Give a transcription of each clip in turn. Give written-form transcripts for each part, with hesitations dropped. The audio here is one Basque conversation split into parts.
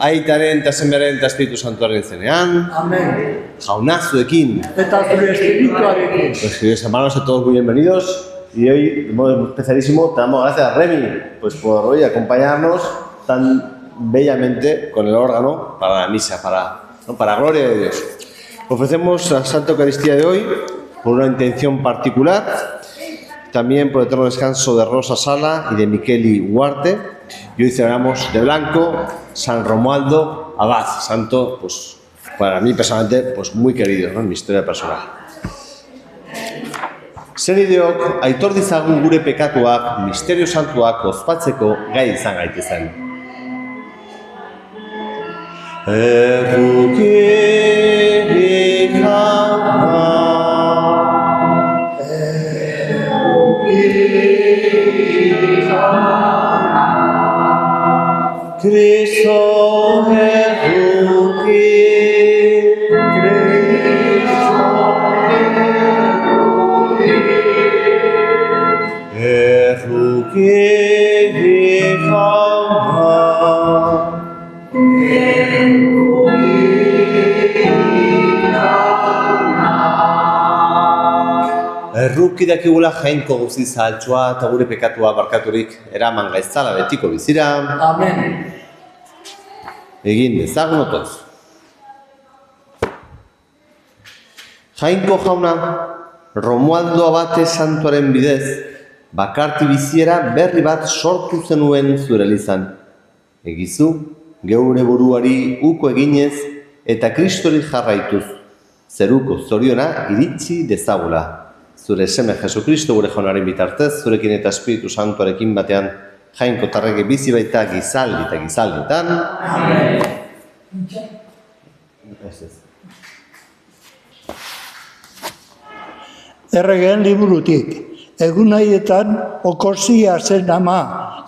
Aitaren, eta Semearen, eta Espiritu Santuaren izenean. Amén. Jauna zuekin. Eta zure espirituarekin. Pues queridos hermanos, a todos muy bienvenidos. Y hoy, de modo especialísimo, te damos gracias a Remy pues, por hoy acompañarnos tan bellamente con el órgano para la misa, para gloria de Dios. Ofrecemos la Santa Eucaristía de hoy por una intención particular, también por el eterno descanso de Rosa Sala y de Miqueli Huarte. Y hoy celebramos de blanco San Romualdo Abad, santo, pues para mí personalmente, pues muy querido, ¿no? En mi historia personal. Senideok, aitor dizagun gure pekatuak, misterio santuak ospatzeko gai izan gaitezen. Cristo Erruki dakigula jainko guzti zahaltsua eta gure pekatua barkaturik eraman gaitzala betiko bizira. Amen. Egin dezagun otoz. Jainko jauna, Romualdo Abate santuaren bidez, bakarti biziera berri bat sortu zenuen zure elizan. Egizu, geure buruari uko eginez eta Kristori jarraituz, zeruko zoriona iritsi dezagula. Zure seme Jesukristo gure jaunaren bitartez, zurekin eta Espiritu Santuarekin batean, jainko tarrege bizi baita gizaldi eta gizaldietan. Amen. Erregeen liburutik, egun haietan okorzia zen ama,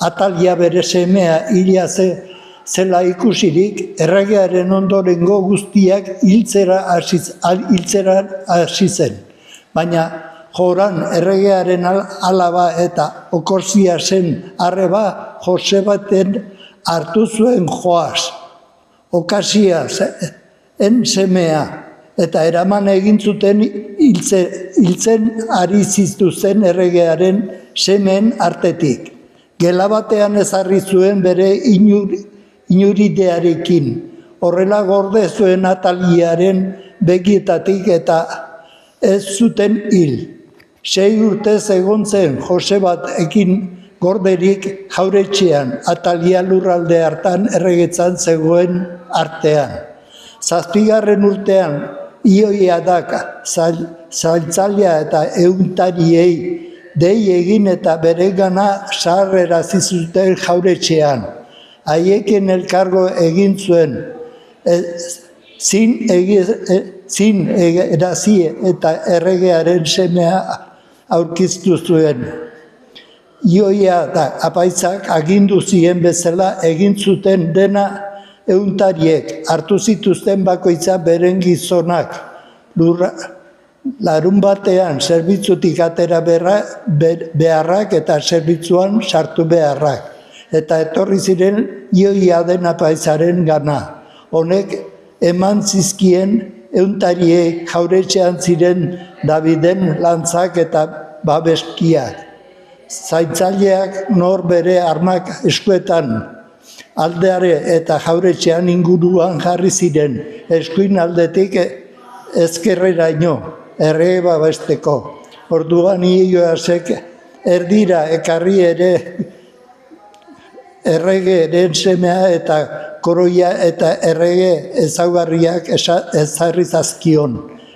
atalia bere semea hilia zela ikusirik, erregearen ondorengo guztiak hiltzera hasi zen. Baina Joran erregearen alaba eta okorzia zen arreba Josebaten hartu zuen Joas. Okasia zen semea eta eraman egin zuten hiltzen ari zituzten erregearen semeen artetik. Gela batean ezarri zuen bere inuridearekin. Horrela gorde zuen Ataliaren begietatik eta ez zuten hil. 6 urtez egon zen Josebat ekin gorderik jauretxean, Atalia lurralde hartan erregetzan zegoen artean. 7. urtean, Ioiadak zailtzailea eta euntariei dei egin eta bere gana sarrera zizuten jauretxean. Haieken elkargo egin zuen, zin erazie eta erregearen semea aurkiztu zuen. Ioia da apaitzak agindu zien bezala egin zuten dena euntariek, hartu zituzten bakoitza beren gizonak. Larun batean zerbitzutik atera beharrak eta zerbitzuan sartu beharrak. Eta etorri ziren Ioia den apaitzaren gana. Honek eman zizkien euntariek jauretxean ziren Daviden lantzak eta babeskiak. Zaintzaileak nor bere armak eskuetan aldeare eta jauretxean inguruan jarri ziren, eskuin aldetik ezkerreraino, errege babesteko. Orduan Ioasek erdira ekarri ere erregeren semea eta koroia eta errege ezaugarriak ezarri zazkion.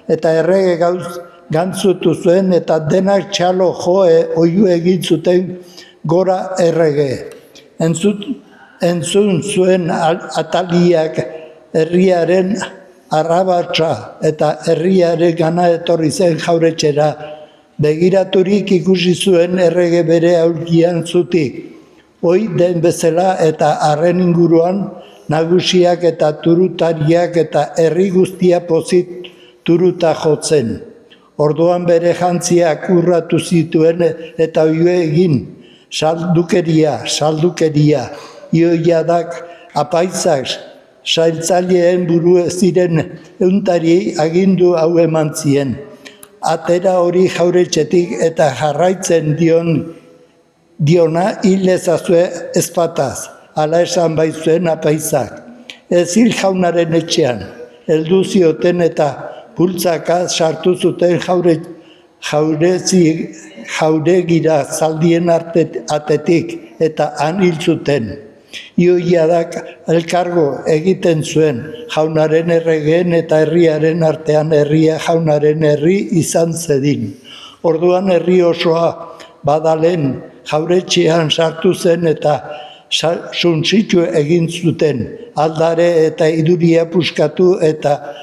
Eta errege gantzutu zuen eta denak txalo oiu egin zuten gora errege. Entzun zuen Ataliak herriaren arrabatza eta herriaren gana etorri zen jauretxera Begiraturik ikusi zuen errege bere aulkian zutik. Hoi den bezala eta harren inguruan nagusiak eta turutariak eta herri guztia pozik turuta jotzen. Orduan bere jantziak urratu zituen eta oio egin, saldukeria, ioiadak apaizak, sailtzaileen buru ziren euntari agindu hau eman zien. Atera hori jauretxetik eta jarraitzen diona hil ezazue ezpataz, ala esan baizuen apaizak. Ez hil jaunaren etxean, heldu zioten eta pultzaka sartu zuten jauregira zaldien atetik eta han hil zuten. Ioiadak elkargo egiten zuen jaunaren erregeen eta herriaren artean herria jaunaren herri izan zedin. Orduan herri osoa badalen jauretxean sartu zen eta suntsitu egin zuten. Aldare eta iduria puskatu eta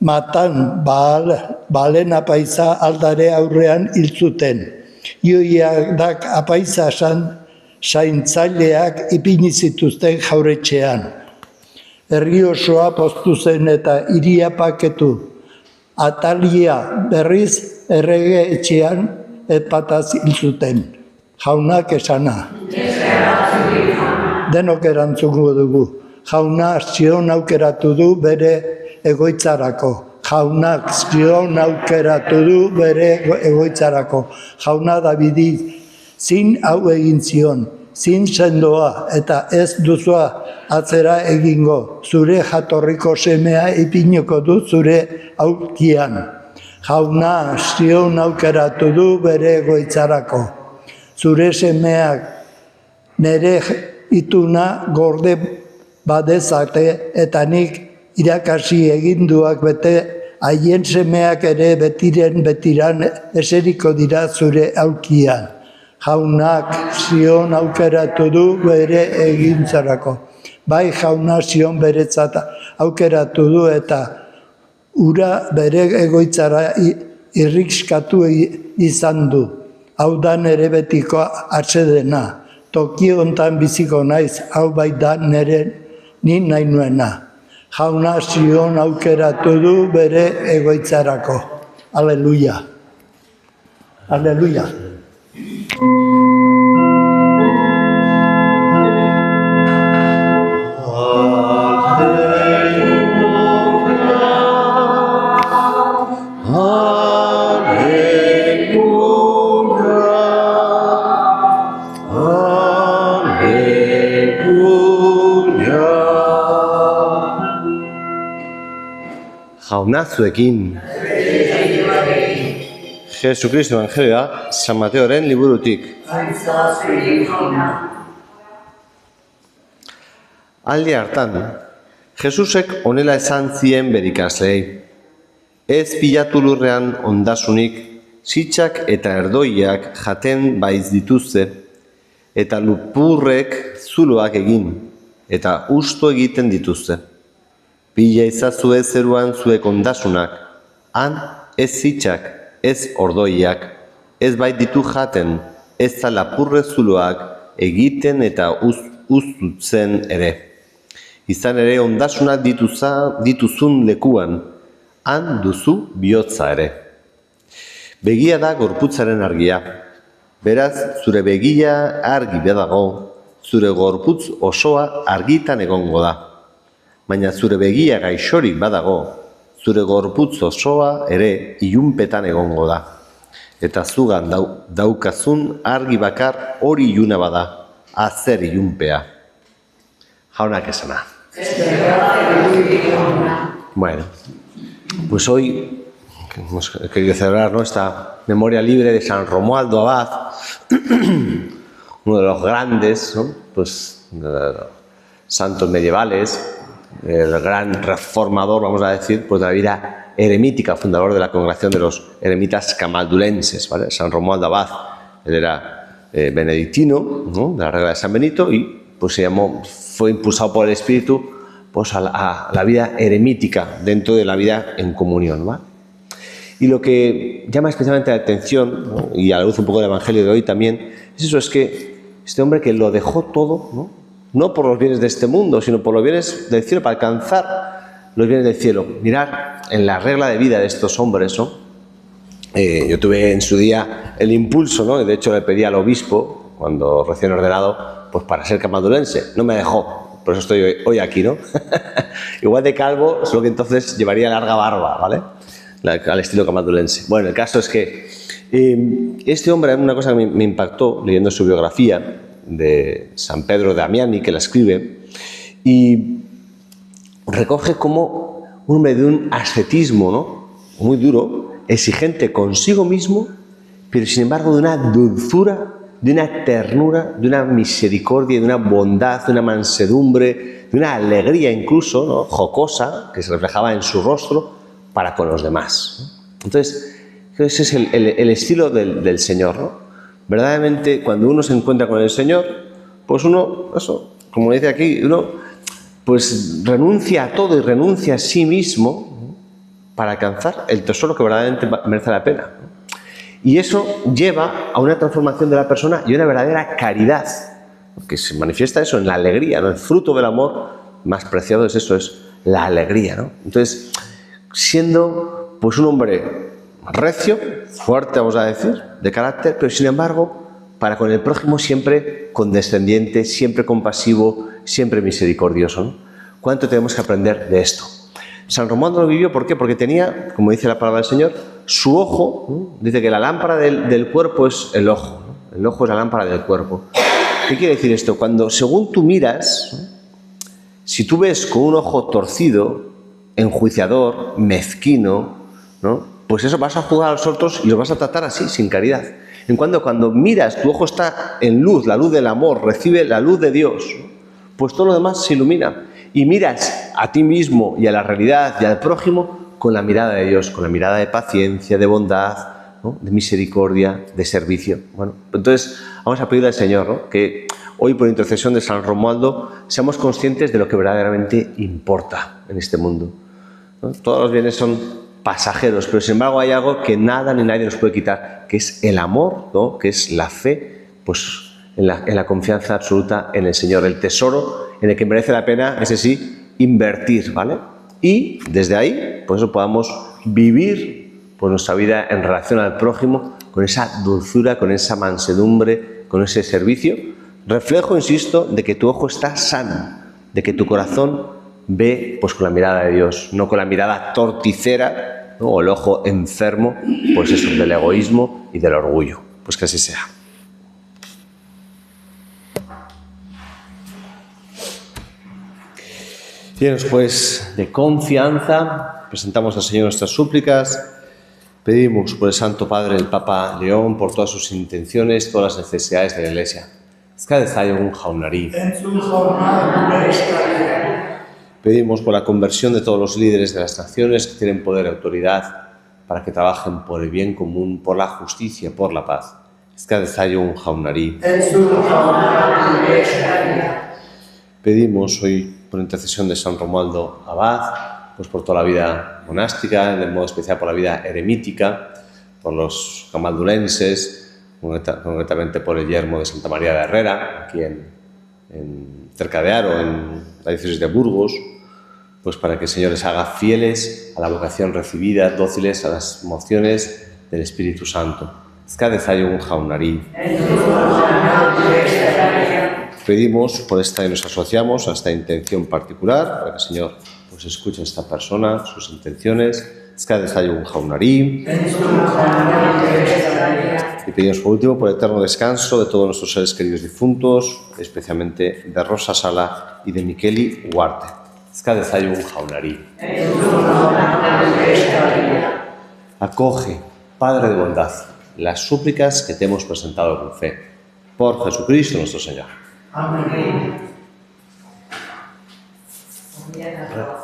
matan balen apaiza aldare aurrean hil zuten. Ioiadak apaiza zaintzaileak ipini zituzten jauretxean. Herri osoa poztu zen eta hiria paketu. Atalia berriz errege etxean ezpataz hil zuten. Jaunak esana. Denok erantzungo dugu. Jauna Zion aukeratu du bere egoitzarako. Jaunak Zion aukeratu du bere egoitzarako. Jauna Davidi zin hau egin zion, zin sendoa eta ez duzua atzera egingo, zure jatorriko semea ipiniko du zure aulkian. Jauna Zion aukeratu du bere egoitzarako. Zure semeak nere ituna gorde badezate eta nik irakasi eginduak bete haien semeak ere betiran eseriko dira zure aulkian. Jaunak Zion aukeratu du bere egintzarako. Bai jauna Zion beretzat aukeratu du eta ura bere egoitzara irrikskatu izan du. Hau da nere betiko atsedena. Toki hontan biziko naiz, hau bai da nere ni nahi nuena. Jauna Zion aukeratu du bere egoitzarako. Aleluia. Aleluia. Jauna zuekin. Jesucristo Evangelioa, San Mateoren liburutik. Aldi hartan, Jesusek honela esan zien bere ikasleei. Ez pilatu lurrean ondasunik, sitsak eta erdoiak jaten baiz dituzte, eta lupurrek zuloak egin, eta usto egiten dituzte. Bila izazue zeruan zuek ondasunak, han ez sitsak, ez ordoiak, ez bait ditu jaten, ez da lapurre zuloak egiten eta uztutzen ere. Izan ere ondasunak dituzun lekuan, han duzu bihotza ere. Begia da gorputzaren argia. Beraz, zure begia argi badago, zure gorputz osoa argitan egongo da. Baina zure begia gaixorik badago, zure gorputz osoa ere ilunpetan egongo da. Eta zugan daukazun argi bakar hori iluna bada, azer ilunpea. Jaunak esana. Bueno, pues hoy hemos querido celebrar esta memoria libre de San Romualdo Abad, uno de los grandes, ¿no? Pues, santos medievales, el gran reformador, vamos a decir, pues de la vida eremítica, fundador de la congregación de los eremitas camaldulenses, ¿vale? San Romualdo Abad, él era benedictino, ¿no? De la regla de San Benito, y pues fue impulsado por el Espíritu pues a la vida eremítica dentro de la vida en comunión, ¿vale? Y lo que llama especialmente la atención, ¿no? Y a la luz un poco del Evangelio de hoy también, es eso, es que este hombre que lo dejó todo, no por los bienes de este mundo, sino por los bienes del cielo, para alcanzar los bienes del cielo. Mirad en la regla de vida de estos hombres, ¿no? Yo tuve en su día el impulso, ¿no? De hecho le pedí al obispo, cuando recién ordenado, pues para ser camadulense. No me dejó, por eso estoy hoy aquí, ¿no? Igual de calvo, solo que entonces llevaría larga barba, ¿vale? Al estilo camadulense. Bueno, el caso es que este hombre, una cosa que me impactó leyendo su biografía de San Pedro de Amiani, que la escribe, y recoge como un hombre de un ascetismo, ¿no? Muy duro, exigente consigo mismo, pero sin embargo de una dulzura, de una ternura, de una misericordia, de una bondad, de una mansedumbre, de una alegría incluso, ¿no? Jocosa, que se reflejaba en su rostro para con los demás. Entonces, ese es el estilo del Señor, ¿no? Verdaderamente, cuando uno se encuentra con el Señor, pues uno, eso, como dice aquí, uno pues renuncia a todo y renuncia a sí mismo para alcanzar el tesoro que verdaderamente merece la pena. Y eso lleva a una transformación de la persona y una verdadera caridad, que se manifiesta eso en la alegría, ¿no? El fruto del amor más preciado es eso, es la alegría, ¿no? Entonces, siendo pues un hombre recio, fuerte vamos a decir, de carácter, pero sin embargo, para con el prójimo siempre condescendiente, siempre compasivo, siempre misericordioso, ¿no? ¿Cuánto tenemos que aprender de esto? San Romualdo lo vivió, ¿por qué? Porque tenía, como dice la palabra del Señor, su ojo, ¿no? Dice que la lámpara del cuerpo es el ojo, ¿no? El ojo es la lámpara del cuerpo. ¿Qué quiere decir esto? Cuando según tú miras, ¿no? Si tú ves con un ojo torcido, enjuiciador, mezquino, ¿no? Pues eso vas a juzgar a los otros y los vas a tratar así, sin caridad. En cuando miras, tu ojo está en luz, la luz del amor, recibe la luz de Dios, ¿no? Pues todo lo demás se ilumina. Y miras a ti mismo y a la realidad y al prójimo con la mirada de Dios, con la mirada de paciencia, de bondad, ¿no? De misericordia, de servicio. Bueno, entonces vamos a pedirle al Señor, ¿no? Que hoy, por intercesión de San Romualdo, seamos conscientes de lo que verdaderamente importa en este mundo, ¿no? Todos los bienes son pasajeros, pero sin embargo hay algo que nada ni nadie nos puede quitar, que es el amor, ¿no? Que es la fe, pues en la confianza absoluta en el Señor, el tesoro en el que merece la pena, ese sí, invertir, ¿vale? Y desde ahí, pues eso podamos vivir pues nuestra vida en relación al prójimo con esa dulzura, con esa mansedumbre, con ese servicio. Reflejo, insisto, de que tu ojo está sano, de que tu corazón ve pues con la mirada de Dios, no con la mirada torticera, ¿no? O el ojo enfermo, pues eso, del egoísmo y del orgullo. Pues que así sea. Bien, pues de confianza presentamos al Señor nuestras súplicas. Pedimos por el Santo Padre, el Papa León, por todas sus intenciones, todas las necesidades de la Iglesia. Pedimos por la conversión de todos los líderes de las naciones que tienen poder y autoridad para que trabajen por el bien común, por la justicia, por la paz. Pedimos hoy por intercesión de San Romualdo Abad, pues por toda la vida monástica, de modo especial por la vida eremítica, por los camaldulenses, concretamente por el yermo de Santa María de Herrera, aquí cerca de Haro, en la diócesis de Burgos, pues para que el Señor les haga fieles a la vocación recibida, dóciles a las mociones del Espíritu Santo. Pedimos por esta y nos asociamos a esta intención particular, para que el Señor pues escuche a esta persona, sus intenciones. Y pedimos por último por el eterno descanso de todos nuestros seres queridos difuntos, especialmente de Rosa Sala y de Miqueli Huarte. Acoge, Padre de bondad, las súplicas que te hemos presentado con fe. Por Jesucristo nuestro Señor. Amén. Amen.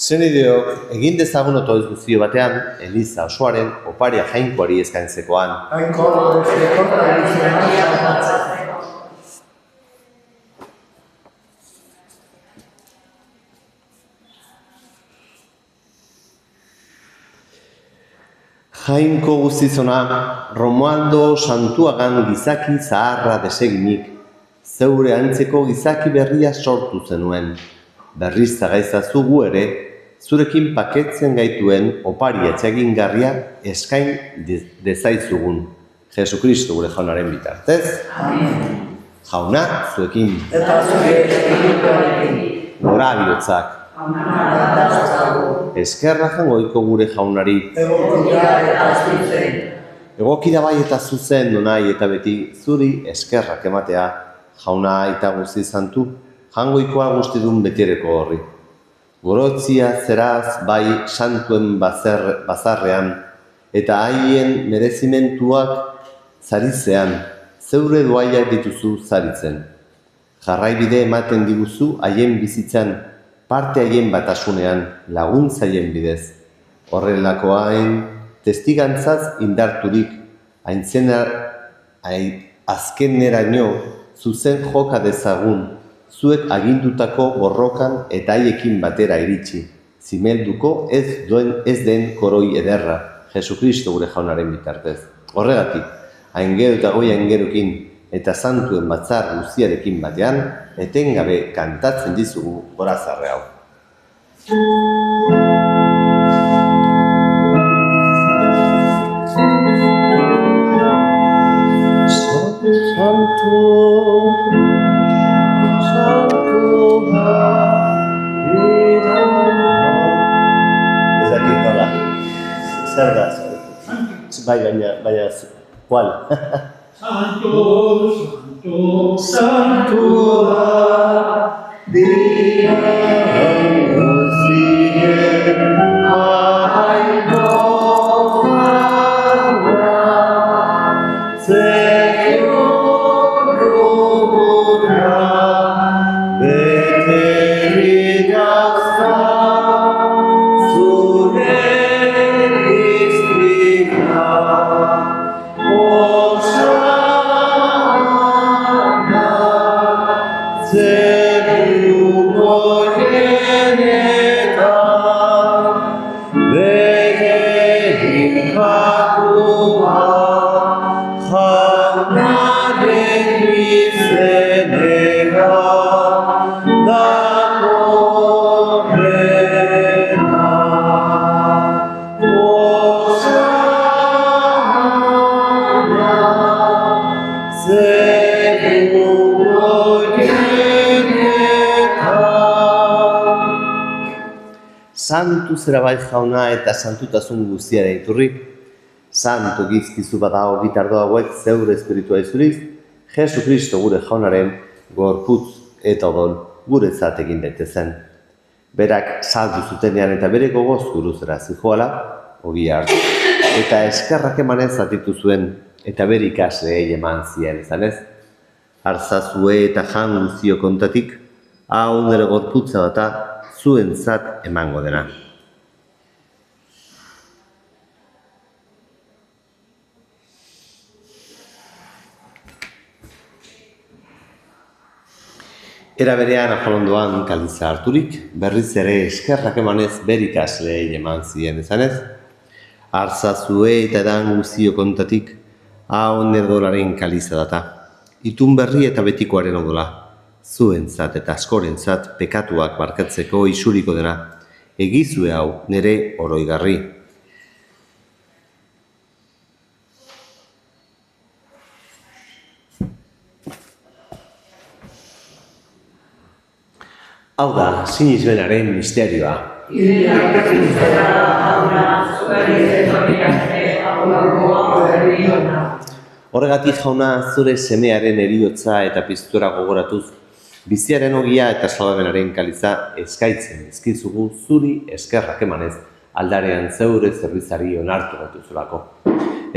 Senideok, egin dezagun otoiz guztio batean, Eliza osoaren oparia jainkoari eskaintzekoan. Jainko guztizona, Romualdo santuagan gizaki zaharra deseginik, zeure antzeko gizaki berria sortu zenuen. Berriz zagaizazu gu ere, zurekin paketzen gaituen opari etxegingarria eskain dezaizugun. Jesukristo gure jaunaren bitartez. Amen. Jauna, zuekin. Eta zure espirituarekin. Gora bihotzak. Eskerra jangoiko gure jaunari. Egokira bai eta zuzen donai eta beti zuri eskerrak ematea. Jauna eta guzti zantu, jangoikoa guztidun betireko horri. Gorotzia zeraz bai santuen bazarrean, eta haien merezimentuak zaritzean, zeure doaiak dituzu zaritzen. Jarraibide ematen diguzu haien bizitzan, parte haien batasunean, laguntzaien bidez. Horrelakoain testigantzaz indarturik, azkeneraino zuzen joka dezagun, zuek agindutako borrokan eta haiekin batera iritsi, zimelduko ez den koroi ederra, Jesukristo gure jaunaren bitartez. Horregatik, aingero eta goi aingerokin eta santuen batzar guztiarekin batean, etengabe kantatzen dizugu gorazarre hau. Zer da, bai, baina, kual? Santo, santo, santo da, dira guztien, aiko fara, zeko rugura, beterik azta, zure Santu zera bai jauna eta santutasun guztiara iturri, santu gizkizu badago gitardo hauek zeure espiritua izuriz, Jesukristo gure jaunaren gorputz eta odol guretzat egin daitezen. Berak saldu zutenean eta bere gogoz guruzera zijoala, ogia hartu, eta eskerrak emanez zatitu zuen, eta bere ikasleei eman zien izanez. Artzazue eta jan guztio kontatik, hau nire gorputza data, zuentzat emango dena. Era berean afalondoan kaliza harturik, berriz ere eskerrak emanez bere ikasleei eman zien ezanez, Artzazue eta edan guztio kontatik, hau nerdolaren kaliza data. Itun berri eta betikoaren odola, zuentzat eta askorentzat pekatuak barkatzeko isuriko dena, egizue hau nere oroigarri. Hau da, sinismenaren misterioa. Horregatik jauna zure semearen heriotza eta piztura gogoratuz, biziaren ogia eta salbamenaren kaliza eskaitzen ezkizugu zuri eskerrak emanez aldarean zeure zerbitzari onartu gatuzulako.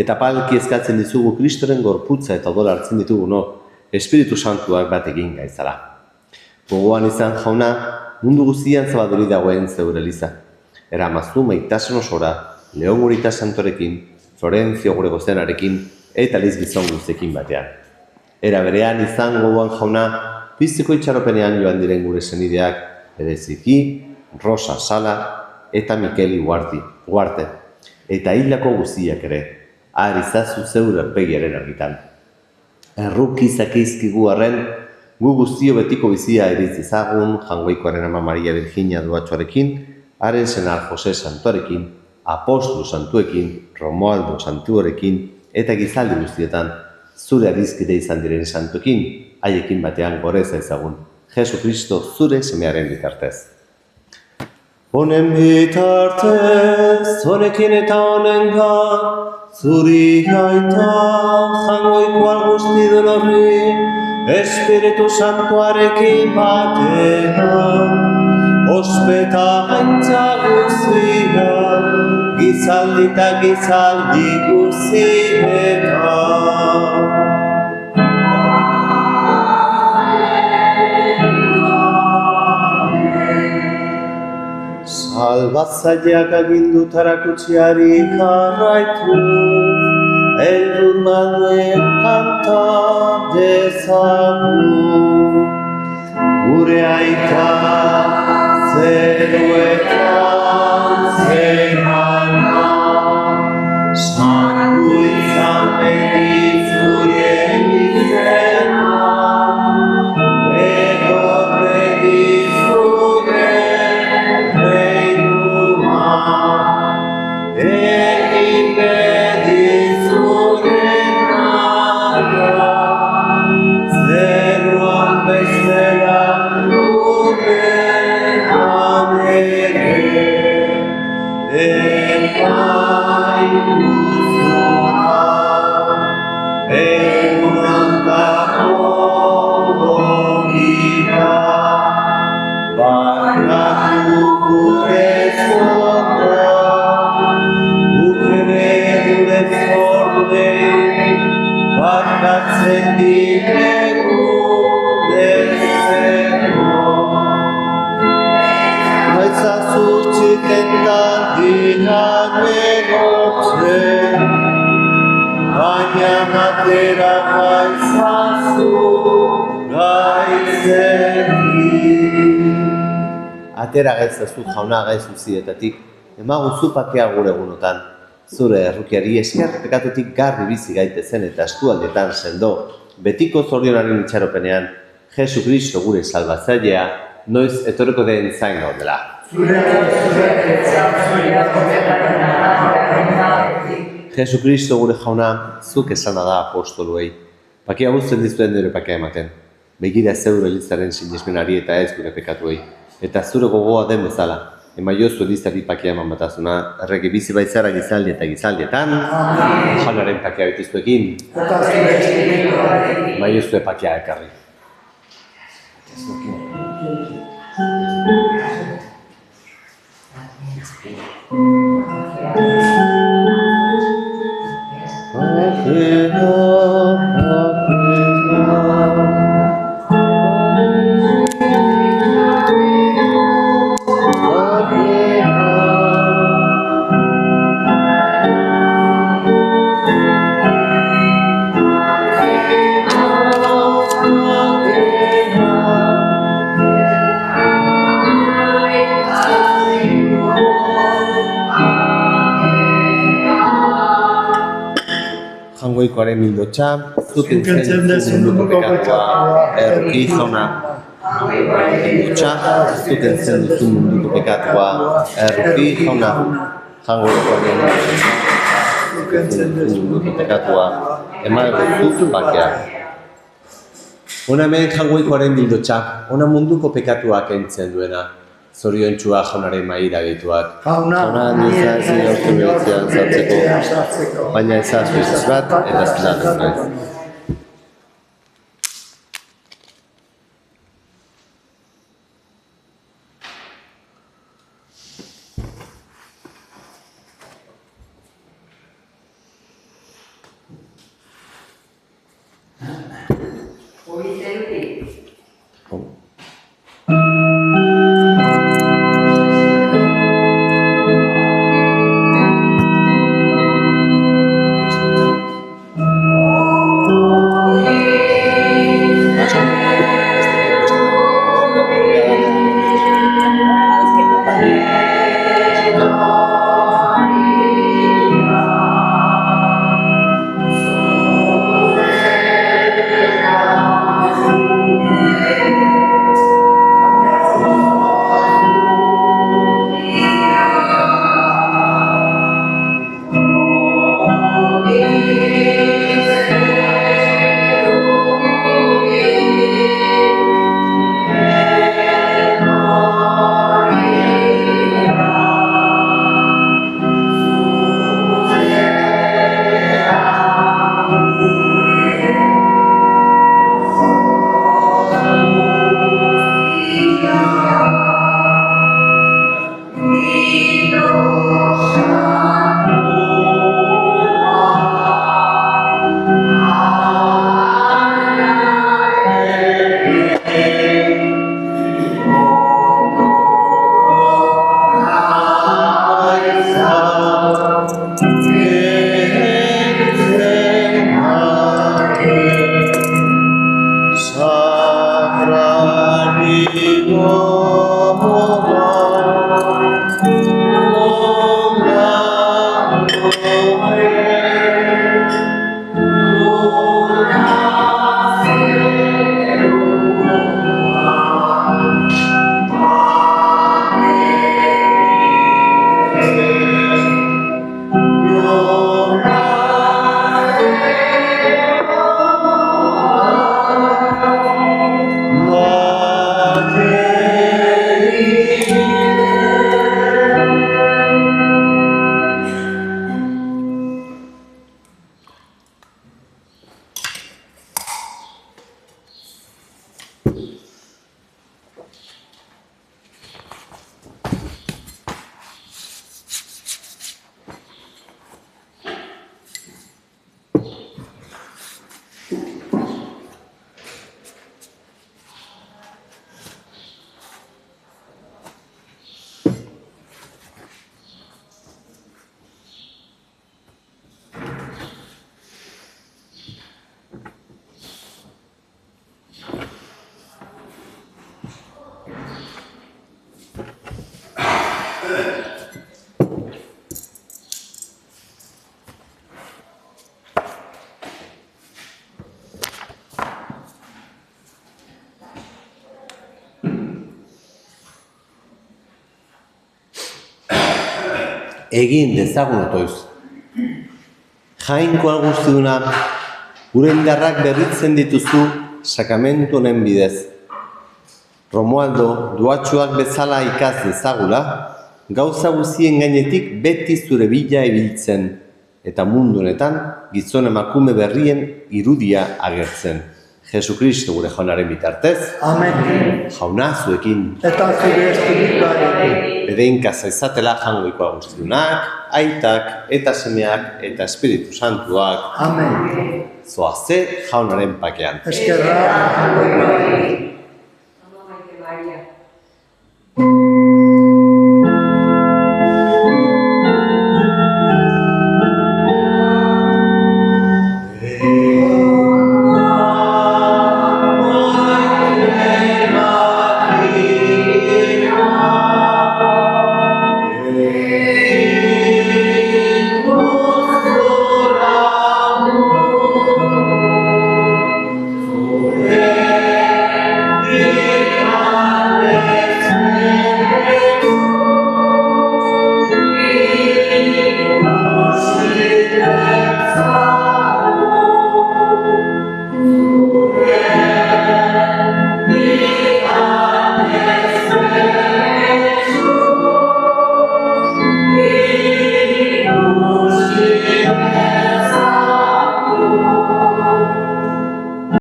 Eta palki eskatzen dizugu Kristoren gorputza eta odola hartzen ditugu Espiritu Santuak bat egin gaizala. Gogoan izan jauna, mundu guztian zabaduri dagoen zeure eliza. Eramazu maitasun osora, Leon Gurita Santorekin, Florentzio gure gozenarekin, eta Liz gizon guztekin batean. Era berean izan gogoan jauna, biziko itxaropenean joan diren gure senideak, bereziki, Rosa Sala eta Mikeli Guarte, eta hildako guztiak ere, arizazu zeure erpegiaren argitan. Errukizak izkigu arren, gu guztio betiko bizia eritz ezagun, Jangoikoaren ama Maria Virginia Duatxoarekin, haren senar Jose Santuarekin, Apostolu Santuekin, Romualdo Santuarekin, eta gizaldi guztietan, zure adizkide izan diren santuekin, haiekin batean goreza ezagun, Jesu Kristo zure semearen bitartez. Honen bitartez, honekin eta honengan, zuri gaita, Jangoikoan guzti dolorri, Espiritu Santuarekin batera, ospeta gaitza guztia, gizaldi eta gizaldi guztietan. Salbatzaileak agindutara kutsiari jarraitu, Eldur Manuel kanta dezagun, gure aita zeruetan zemana, santu izan benizurien izena, egorre dizure reinuma, egin Atera gaitzazu jauna gaizuzietatik, emaguzu pakea gure egunotan. Zure errukiari esker pekatutik garbi bizi gaitezen eta eskualdetan sendo, betiko zorionaren itxaropenean, Jesu Kristo gure salbatzailea, noiz etorreko den zain gaudela. Jesu Kristo gure jauna, zuk esana da apostoluei. Pakea guztien dizuen dure pakea ematen. Begira zeure elizaren sinesmenari eta ez gure pekatuei. Eta zure gogoa den bezala, emaiozu elizari pakea eman batazuna, errege bizi baitzara gizaldi eta gizaldietan, jaunaren pakea bitiztuekin, emaiozu pakea ekarri. jangoikoaren mildotxa, zuten Zukentzen dezu munduko pekatua, erki jauna. Mildotxa, zuten zen duzu munduko pekatua, erki jauna. Jangoikoaren munduko pekatua, eman duzu bakea. Hona hemen jangoikoaren mildotxa, hona munduko pekatua kentzen duena. Zoriontxua jaunaren maira gehituak. Jauna, nizaz gauzko behitzean zartzeko, baina ezaz bizitz bat, eta zelatzen naiz. Egin dezagun otoiz. Jainkoa guztiuna, gure indarrak berritzen dituzu sakamentu honen bidez. Romualdo, duatxoak bezala ikas dezagula, gauza guztien gainetik beti zure bila ibiltzen, eta mundu honetan gizon emakume berrien irudia agertzen. Jesukristo gure jaunaren bitartez. Amen. Jauna zuekin. Eta zure espirituarekin. Bedeinkaza izatela jangoikoa guztiunak, aitak eta semeak eta espiritu santuak. Amen. Zoaze jaunaren pakean. Eskerra.